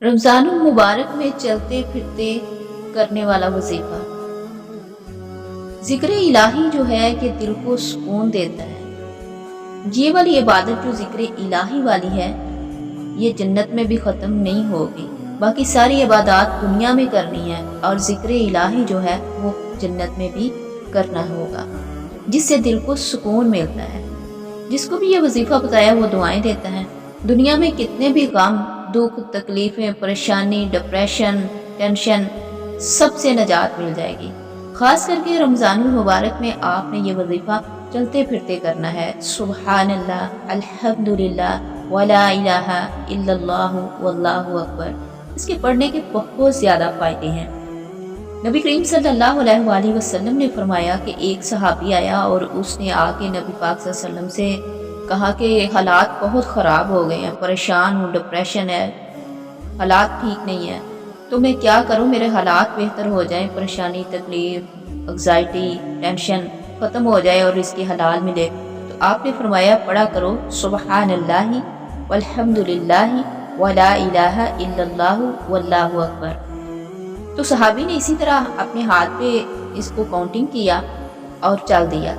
रमज़ान मुबारक में चलते फिरते करने वाला वजीफ़ा ज़िक्र इलाही जो है कि दिल को सुकून देता है। ये वाली इबादत जो ज़िक्र इलाही वाली है ये जन्नत में भी ख़त्म नहीं होगी। बाकी सारी इबादत दुनिया में करनी है और ज़िक्र इलाही जो है वो जन्नत में भी करना होगा, जिससे दिल को सुकून मिलता है। जिसको भी ये वजीफ़ा बताया वो दुआएं देता है। दुनिया में कितने भी गम, दुख, तकलीफ़ें, परेशानी, डिप्रेशन, टेंशन, सबसे निजात मिल जाएगी। ख़ास करके रमज़ानुल मुबारक में आपने ये वजीफ़ा चलते फिरते करना है। सुबहानल्लाह, अल्हम्दुलिल्लाह, वला इलाहा इल्लल्लाहु वल्लाहु अकबर। इसके पढ़ने के बहुत ज़्यादा फ़ायदे हैं। नबी करीम सल्लल्लाहु अलैहि वसल्लम ने फरमाया कि एक सहाबी आया और उसने आके नबी पाक सल्लल्लाहु अलैहि वसल्लम से कहा कि हालात बहुत ख़राब हो गए हैं, परेशान हूँ, डिप्रेशन है, हालात ठीक नहीं है, तो मैं क्या करूँ, मेरे हालात बेहतर हो जाएं, परेशानी, तकलीफ़, एंग्जाइटी, टेंशन ख़त्म हो जाए और इसकी हलाल मिले। तो आपने फरमाया पढ़ा करो सुबहानल्लाहि वल्हम्दुलिल्लाहि वला इलाहा इल्लल्लाहु वल्लाहु अकबर। तो सहाबी ने इसी तरह अपने हाथ पे इसको काउंटिंग किया और चल दिया,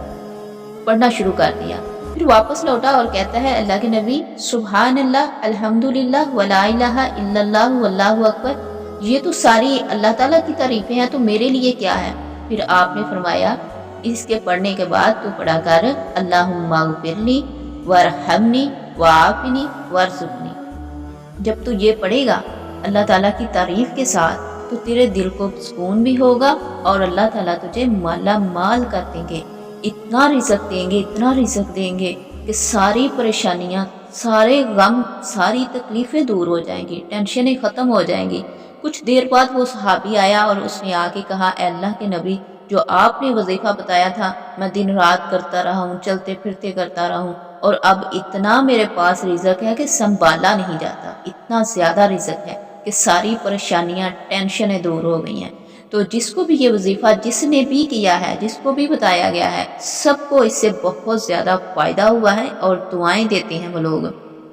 पढ़ना शुरू कर दिया। फिर वापस लौटा और कहता है अल्लाह के नबी, सुभान अल्लाह, अल्हम्दुलिल्लाह, वला इलाहा इल्लल्लाह, वल्लाहु अकबर, ये तो सारी अल्लाह ताला की तारीफें हैं, तो मेरे लिए क्या है? फिर आपने फरमाया इसके पढ़ने के बाद तो पढ़ा कर अल्लाहुम्मा ग़फिरली वरहमनी वआफ़िनी वरज़ुक़नी। जब तू ये पढ़ेगा अल्लाह ताला की तारीफ के साथ तो तेरे दिल को सुकून भी होगा और अल्लाह ताला तुझे माला माल कर देंगे, इतना रिज़्क़ देंगे, इतना रिज़्क़ देंगे कि सारी परेशानियाँ, सारे गम, सारी तकलीफ़ें दूर हो जाएंगी, टेंशनें ख़त्म हो जाएंगी। कुछ देर बाद वो सहाबी आया और उसने आके कहा, अल्लाह के नबी, जो आपने वजीफ़ा बताया था मैं दिन रात करता रहा हूँ, चलते फिरते करता रहा हूँ, और अब इतना मेरे पास रिज़्क़ है कि संभाला नहीं जाता, इतना ज़्यादा रिज़्क़ है कि सारी परेशानियां, टेंशनें दूर हो गई हैं। तो जिसको भी ये वजीफ़ा जिसने भी किया है, जिसको भी बताया गया है, सबको इससे बहुत ज़्यादा फ़ायदा हुआ है और दुआएं देते हैं वो लोग।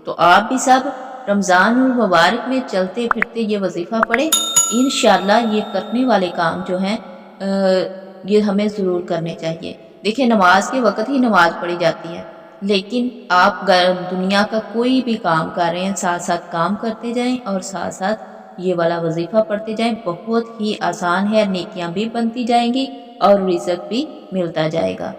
तो आप भी सब रमज़ान मुबारक में चलते फिरते ये वजीफ़ा पढ़े। इंशाअल्लाह ये करने वाले काम जो हैं ये हमें ज़रूर करने चाहिए। देखिए नमाज के वक़्त ही नमाज पढ़ी जाती है, लेकिन आप दुनिया का कोई भी काम कर रहे हैं, साथ साथ काम करते जाएं और साथ साथ ये वाला वजीफ़ा पढ़ते जाएं। बहुत ही आसान है, नेकियां भी बनती जाएंगी और रिज़्क़ भी मिलता जाएगा।